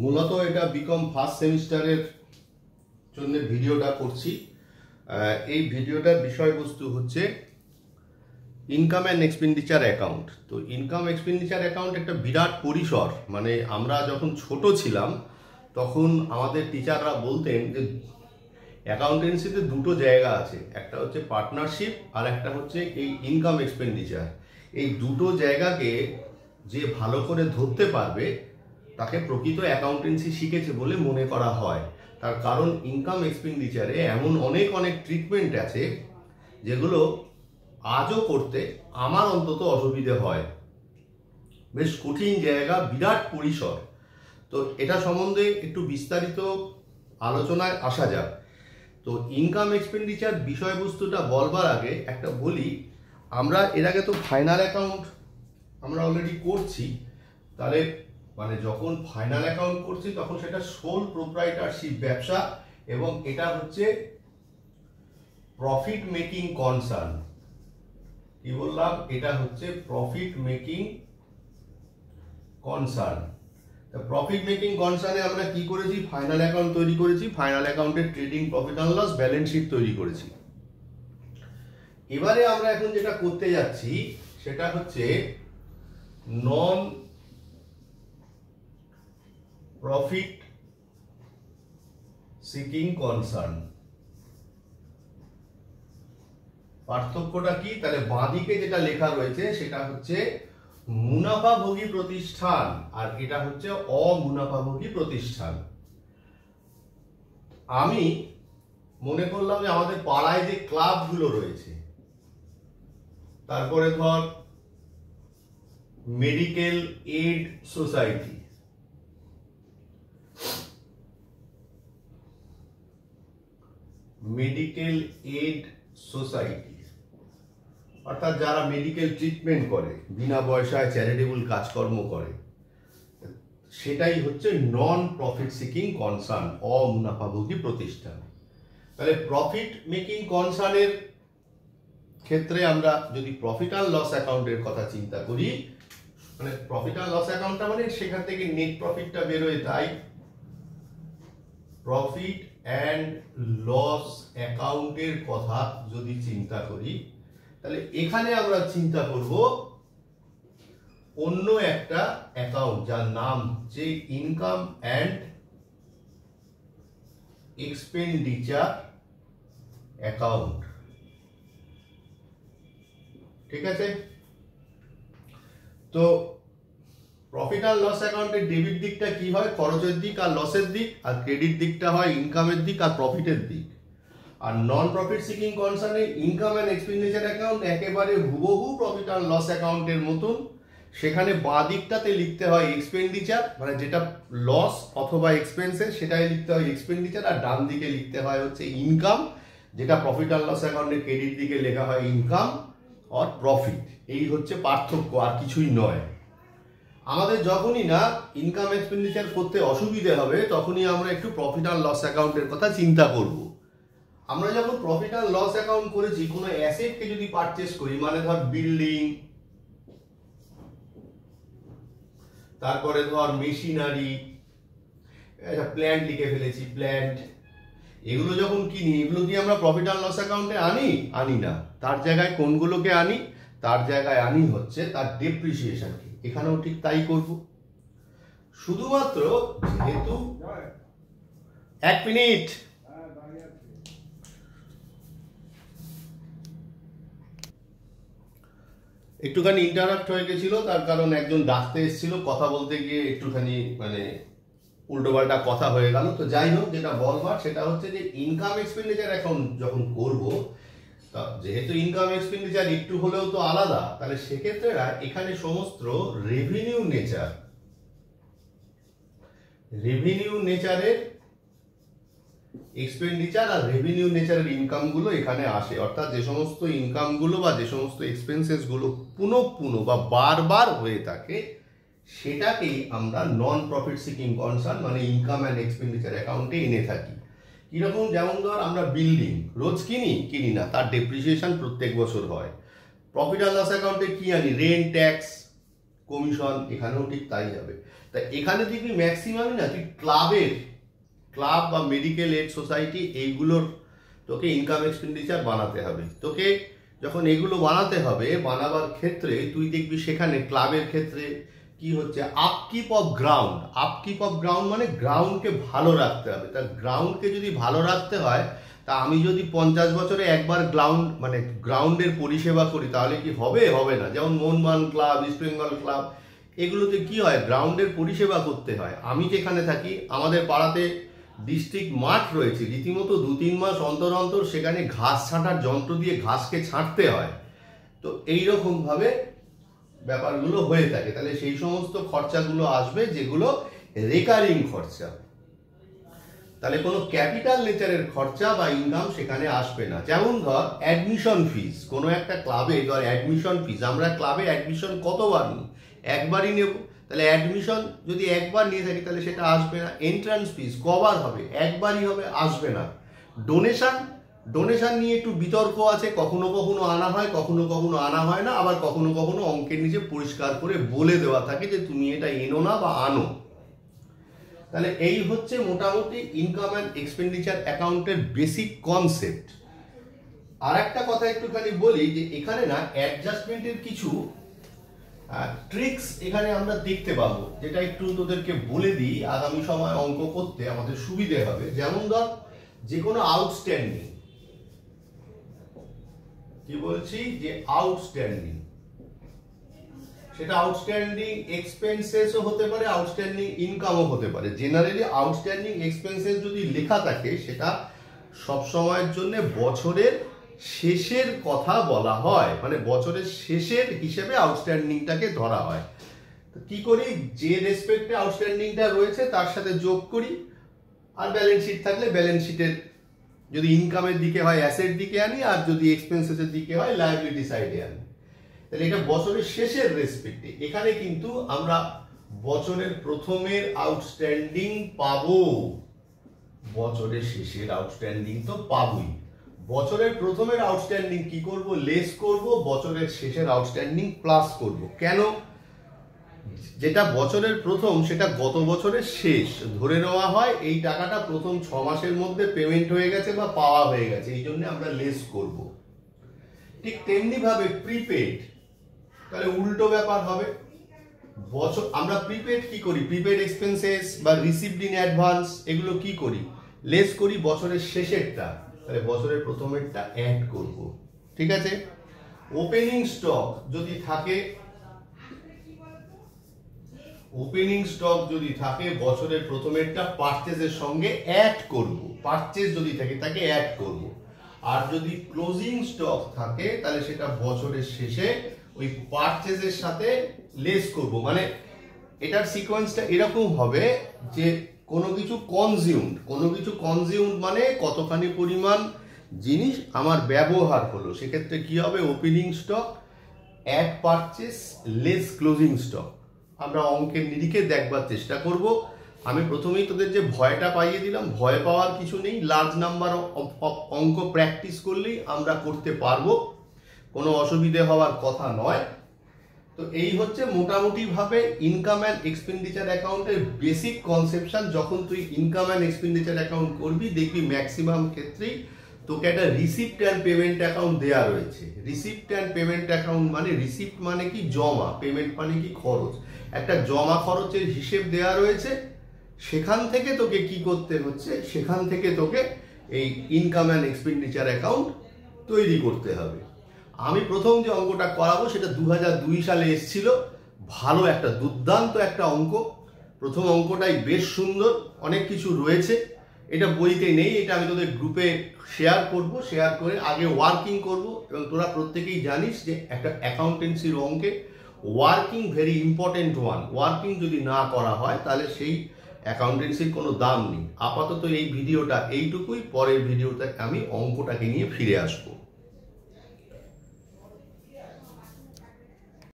মূলত এটা BCom first সেমিস্টারের জন্য ভিডিওটা করছি। এই ভিডিওটার বিষয়বস্তু হচ্ছে ইনকাম অ্যান্ড এক্সপেন্ডিচার অ্যাকাউন্ট। তো ইনকাম এক্সপেন্ডিচার অ্যাকাউন্ট একটা বিরাট পরিসর, মানে আমরা যখন ছোট ছিলাম তখন আমাদের টিচাররা বলতেন যে অ্যাকাউন্টেন্সিতে দুটো জায়গা আছে, একটা হচ্ছে পার্টনারশিপ আর একটা হচ্ছে এই ইনকাম এক্সপেন্ডিচার। এই দুটো জায়গাকে যে ভালো করে ধরতে পারবে তাকে প্রকৃত অ্যাকাউন্টেন্সি শিখেছে বলে মনে করা হয়। তার কারণ ইনকাম এক্সপেন্ডিচারে এমন অনেক অনেক ট্রিটমেন্ট আছে যেগুলো আজও করতে আমার অন্তত অসুবিধে হয়। বেশ কঠিন জায়গা, বিরাট পরিসর। তো এটা সম্বন্ধে একটু বিস্তারিত আলোচনায় আসা যাক। তো ইনকাম এক্সপেন্ডিচার বিষয়বস্তুটা বলবার আগে একটা বলি, আমরা এর আগে তো ফাইনাল অ্যাকাউন্ট আমরা অলরেডি করছি। তাহলে মানে যখন ফাইনাল অ্যাকাউন্ট করছি তখন সেটা সোল প্রোপ্রাইটারশিপ ব্যবসা, এবং এটা হচ্ছে প্রফিট মেকিং কনসার্ন। কি বললাম? এটা হচ্ছে profit making concern. Profit making কনসার্নে আমরা কি করেছি? ফাইনাল অ্যাকাউন্ট তৈরি করেছি, ফাইনাল অ্যাকাউন্টের trading profit and loss balance sheet তৈরি করেছি। এবারে আমরা এখন যেটা করতে যাচ্ছি সেটা হচ্ছে নন প্রফিট সিকিং কনসার্ন। পার্থক্যটা কি? তাহলে বাঁদিকে যেটা লেখা রয়েছে সেটা হচ্ছে মুনাফাভোগী প্রতিষ্ঠান, আর এটা হচ্ছে অমুনাফাভোগী প্রতিষ্ঠান। আমি মনে করলাম যে আমাদের পাড়ায় যে ক্লাবগুলো রয়েছে, তারপরে ধর medical aid society, medical aid society অর্থাৎ যারা মেডিকেল ট্রিটমেন্ট করে, বিনা পয়সায় চ্যারিটেবল কাজকর্ম করে, সেটাই হচ্ছে নন প্রফিট সিকিং কনসার্ন, অমুনাফাভোগী প্রতিষ্ঠান। তাহলে প্রফিট মেকিং কনসার্নের ক্ষেত্রে আমরা যদি প্রফিট অ্যান্ড লস অ্যাকাউন্টের কথা চিন্তা করি, মানে প্রফিট অ্যান্ড লস অ্যাকাউন্টটা মানে সেখান থেকে নেট প্রফিটটা বেরোয়, তাই প্রফিট অ্যান্ড লস অ্যাকাউন্টের কথা যদি চিন্তা করি, তাহলে এখানে আমরা চিন্তা করব অন্য একটা অ্যাকাউন্ট যার নাম হচ্ছে ইনকাম অ্যান্ড এক্সপেন্ডিচার অ্যাকাউন্ট। ঠিক আছে? তো প্রফিট আর লস অ্যাকাউন্টের ডেবিট দিকটা কি হয়? খরচের দিক আর লসের দিক, আর ক্রেডিট দিকটা হয় ইনকামের দিক আর প্রফিটের দিক। আর নন প্রফিট সিকিং কনসার্নে ইনকাম অ্যান্ড এক্সপেন্ডিচার অ্যাকাউন্ট একেবারে হুবহু প্রফিট আর লস অ্যাকাউন্টের মতন। সেখানে বাঁ দিকটাতে লিখতে হয় এক্সপেন্ডিচার, মানে যেটা লস অথবা এক্সপেন্সেস সেটাই লিখতে হয় এক্সপেন্ডিচার, আর ডান দিকে লিখতে হয় হচ্ছে ইনকাম, যেটা প্রফিট আর লস অ্যাকাউন্টের ক্রেডিট দিকে লেখা হয় ইনকাম আর প্রফিট। এই হচ্ছে পার্থক্য, আর কিছুই নয়। আমাদের যখনই না ইনকাম এক্সপেন্ডিচার করতে অসুবিধে হবে তখনই আমরা একটু প্রফিট আর লস অ্যাকাউন্টের কথা চিন্তা করব। আমরা যখন প্রফিট আর লস অ্যাকাউন্ট করেছি, কোনো অ্যাসেটকে যদি পারচেস করি, মানে ধর বিল্ডিং, তারপরে ধর মেশিনারি, প্ল্যান্ট লিখে ফেলেছি, প্ল্যান্ট, এগুলো যখন কিনি, এগুলো কি আমরা প্রফিট আর লস অ্যাকাউন্টে আনি না। তার জায়গায় কোনগুলোকে আনি? তার জায়গায় আনি হচ্ছে তার ডেপ্রিসিয়েশনকে। এখানেও ঠিক তাই করব। শুধুমাত্র যেহেতু এক মিনিট, একটুখানি ইন্টারাপ্ট হয়ে গেছিল, তার কারণ একজন ডাকতে এসেছিল, কথা বলতে গিয়ে একটুখানি মানে উল্টোপাল্টা কথা হয়ে গেল। তো যাই হোক, যেটা বলবার সেটা হচ্ছে যে ইনকাম এক্সপেন্ডিচার অ্যাকাউন্ট যখন করব, যেহেতু ইনকাম এক্সপেন্ডিচার একটু হলেও তো আলাদা, তাহলে সেক্ষেত্রে এখানে সমস্ত রেভিনিউ নেচারের এক্সপেন্ডিচার আর রেভিনিউ নেচারের ইনকামগুলো এখানে আসে। অর্থাৎ যে সমস্ত ইনকামগুলো বা যে সমস্ত এক্সপেন্সেসগুলো পুনঃ বা বারবার হয়ে থাকে, সেটাকেই আমরা নন প্রফিট সিকিং কনসার্ন মানে ইনকাম অ্যান্ড এক্সপেন্ডিচার অ্যাকাউন্টে এনে থাকি। কিরকম? যেমন ধর আমরা বিল্ডিং রোজ কিনি না, তার ডেপ্রিসিয়েশন প্রত্যেক বছর হয়। প্রফিট অ্যান্ড লস অ্যাকাউন্টে কি আনি? রেন্ট, ট্যাক্স, কমিশন, এখানেও ঠিক তাই যাবে। তাই এখানে দেখবি ম্যাক্সিমামই না তুই ক্লাব বা মেডিকেল এড সোসাইটি এইগুলোর তোকে ইনকাম এক্সপেন্ডিচার বানাতে হবে। তোকে যখন এগুলো বানাতে হবে, বানাবার ক্ষেত্রে তুই দেখবি সেখানে ক্লাবের ক্ষেত্রে কি হচ্ছে, আপকিপ অফ গ্রাউন্ড মানে গ্রাউন্ডকে ভালো রাখতে হবে। তা গ্রাউন্ডকে যদি ভালো রাখতে হয়, তা আমি যদি 50 বছরে একবার গ্রাউন্ডের পরিষেবা করি তাহলে কি হবে না। যেমন Mohun Bagan club, east Bengal club, এগুলোতে কি হয়, গ্রাউন্ডের পরিষেবা করতে হয়। আমি যেখানে থাকি আমাদের পাড়াতে ডিস্ট্রিক্ট মাঠ রয়েছে, রীতিমতো 2-3 মাস অন্তর অন্তর সেখানে ঘাস ছাঁটার যন্ত্র দিয়ে ঘাসকে ছাঁটতে হয়। তো এইরকম ভাবে ব্যাপারগুলো হয়ে থাকে। তাহলে সেই সমস্ত খরচাগুলো আসবে যেগুলো রেকারিং খরচা। তাহলে কোনো ক্যাপিটাল নেচারের খরচা বা ইনকাম সেখানে আসবে না। যেমন ধর অ্যাডমিশন ফিস, কোনো একটা ক্লাবে ধর অ্যাডমিশন ফিস, আমরা ক্লাবে অ্যাডমিশন কতবার নিই, একবারই নেব, তাহলে অ্যাডমিশন যদি একবার নিয়ে থাকি তাহলে সেটা আসবে না। এন্ট্রান্স ফিস কবার হবে, একবারই হবে, আসবে না। ডোনেশন নিয়ে একটু বিতর্ক আছে, কখনো কখনো আনা হয়, কখনো কখনো আনা হয় না, আবার কখনো কখনো অঙ্কের নিচে পরিষ্কার করে বলে দেওয়া থাকে যে তুমি এটা এনো না বা আনো। তাহলে এই হচ্ছে মোটামুটি ইনকাম অ্যান্ড এক্সপেন্ডিচার অ্যাকাউন্টের বেসিক কনসেপ্ট। আর একটা কথা একটুখানি বলি যে এখানে না অ্যাডজাস্টমেন্টের কিছু ট্রিক্স এখানে আমরা দেখতে পাবো, যেটা একটু তোদেরকে বলে দিই, আগামী সময় অঙ্ক করতে আমাদের সুবিধে হবে। যেমন ধর যে কোনো আউটস্ট্যান্ডিং, কি বলছি, যে আউটস্ট্যান্ডিং, সেটা আউটস্ট্যান্ডিং এক্সপেন্সেসও হতে পারে, আউটস্ট্যান্ডিং ইনকামও হতে পারে। জেনারেলি আউটস্ট্যান্ডিং এক্সপেন্সেস যদি লেখা থাকে সেটা সব সময়ের জন্য বছরের শেষের কথা বলা হয়, মানে বছরের শেষের হিসেবে আউটস্ট্যান্ডিংটাকে ধরা হয়। তো কি করি, যে রেসপেক্টে আউটস্ট্যান্ডিংটা রয়েছে তার সাথে যোগ করি, আর ব্যালেন্স শিট থাকলে ব্যালেন্স শিটের যদি ইনকামের দিকে হয় অ্যাসেট দিকে আনি, আর যদি এক্সপেন্সেসের দিকে হয় লায়াবিলিটি সাইডে আনি। তাহলে এটা বছরের শেষের রেসপেক্টে। এখানে কিন্তু আমরা বছরের প্রথমের আউটস্ট্যান্ডিং পাবো, বছরের শেষের আউটস্ট্যান্ডিং তো পাবোই। বছরের প্রথমের আউটস্ট্যান্ডিং কি করব, লেস করব, বছরের শেষের আউটস্ট্যান্ডিং প্লাস করব। কেন, যেটা বছরের প্রথম সেটা গত বছরের শেষ ধরে নেওয়া হয়, এই টাকাটা প্রথম 6 মাসের মধ্যে পেমেন্ট হয়ে গেছে বা পাওয়া হয়ে গেছে, এই জন্য আমরা লেস করব। ঠিক তেমনি ভাবে প্রিপেড, তাহলে উল্টো ব্যাপার হবে। বছর আমরা প্রিপেড কি করি, প্রিপেড এক্সপেন্সেস বা রিসিভড ইন অ্যাডভান্স, এগুলো কি করি, লেস করি বছরের শেষেরটা, তাহলে বছরের প্রথমেরটা অ্যাড করব। ঠিক আছে। ওপেনিং স্টক যদি থাকে, বছরের প্রথমেরটা পারচেজের সঙ্গে অ্যাড করব, পারচেজ যদি থাকে তাকে অ্যাড করব। আর যদি ক্লোজিং স্টক থাকে তাহলে সেটা বছরের শেষে ওই পারচেজের সাথে লেস করব। মানে এটার সিকোয়েন্সটা এরকম হবে যে কোনো কিছু কনজিউমড মানে কতখানি পরিমাণ জিনিস আমার ব্যবহার হলো, সেক্ষেত্রে কি হবে, opening stock add purchase less closing stock. আমরা অঙ্কের নিরিখে দেখবার চেষ্টা করব। আমি প্রথমেই তোদের যে ভয়টা পাইয়ে দিলাম, ভয় পাওয়ার কিছু নেই, লার্জ নাম্বার অঙ্ক প্র্যাকটিস করলেই আমরা করতে পারবো, কোনো অসুবিধে হওয়ার কথা নয়। তো এই হচ্ছে মোটামুটি ভাবে ইনকাম অ্যান্ড এক্সপেন্ডিচার অ্যাকাউন্টের বেসিক কনসেপশন। যখন তুই ইনকাম অ্যান্ড এক্সপেন্ডিচার অ্যাকাউন্ট করবি দেখবি ম্যাক্সিমাম ক্ষেত্রেই তোকে একটা রিসিপ্ট অ্যান্ড পেমেন্ট অ্যাকাউন্ট দেওয়া রয়েছে। রিসিপ্ট অ্যান্ড পেমেন্ট অ্যাকাউন্ট মানে, রিসিপ্ট মানে কি জমা, পেমেন্ট মানে কি খরচ, একটা জমা খরচের হিসেব দেওয়া রয়েছে। সেখান থেকে তোকে কি করতে হচ্ছে, সেখান থেকে তোকে এই ইনকাম অ্যান্ড এক্সপেন্ডিচার অ্যাকাউন্ট তৈরি করতে হবে। আমি প্রথম যে অঙ্কটা করাবো সেটা 2002 সালে এসেছিল, ভালো একটা দুর্দান্ত একটা অঙ্ক। প্রথম অঙ্কটাই বেশ সুন্দর, অনেক কিছু রয়েছে, এটা বইতে নেই, এটা আমি তোদের গ্রুপে শেয়ার করব, শেয়ার করে আগে ওয়ার্কিং করব। এবং তোরা প্রত্যেকেই জানিস যে একটা অ্যাকাউন্টেন্সির অঙ্কে working very important one. Working যদি না করা হয় তাহলে সেই অ্যাকাউন্টেন্সির কোনো দাম নেই। আপাতত এই ভিডিওটা এইটুকুই, পরের ভিডিওতে আমি অঙ্কটাকে নিয়ে ফিরে আসবো।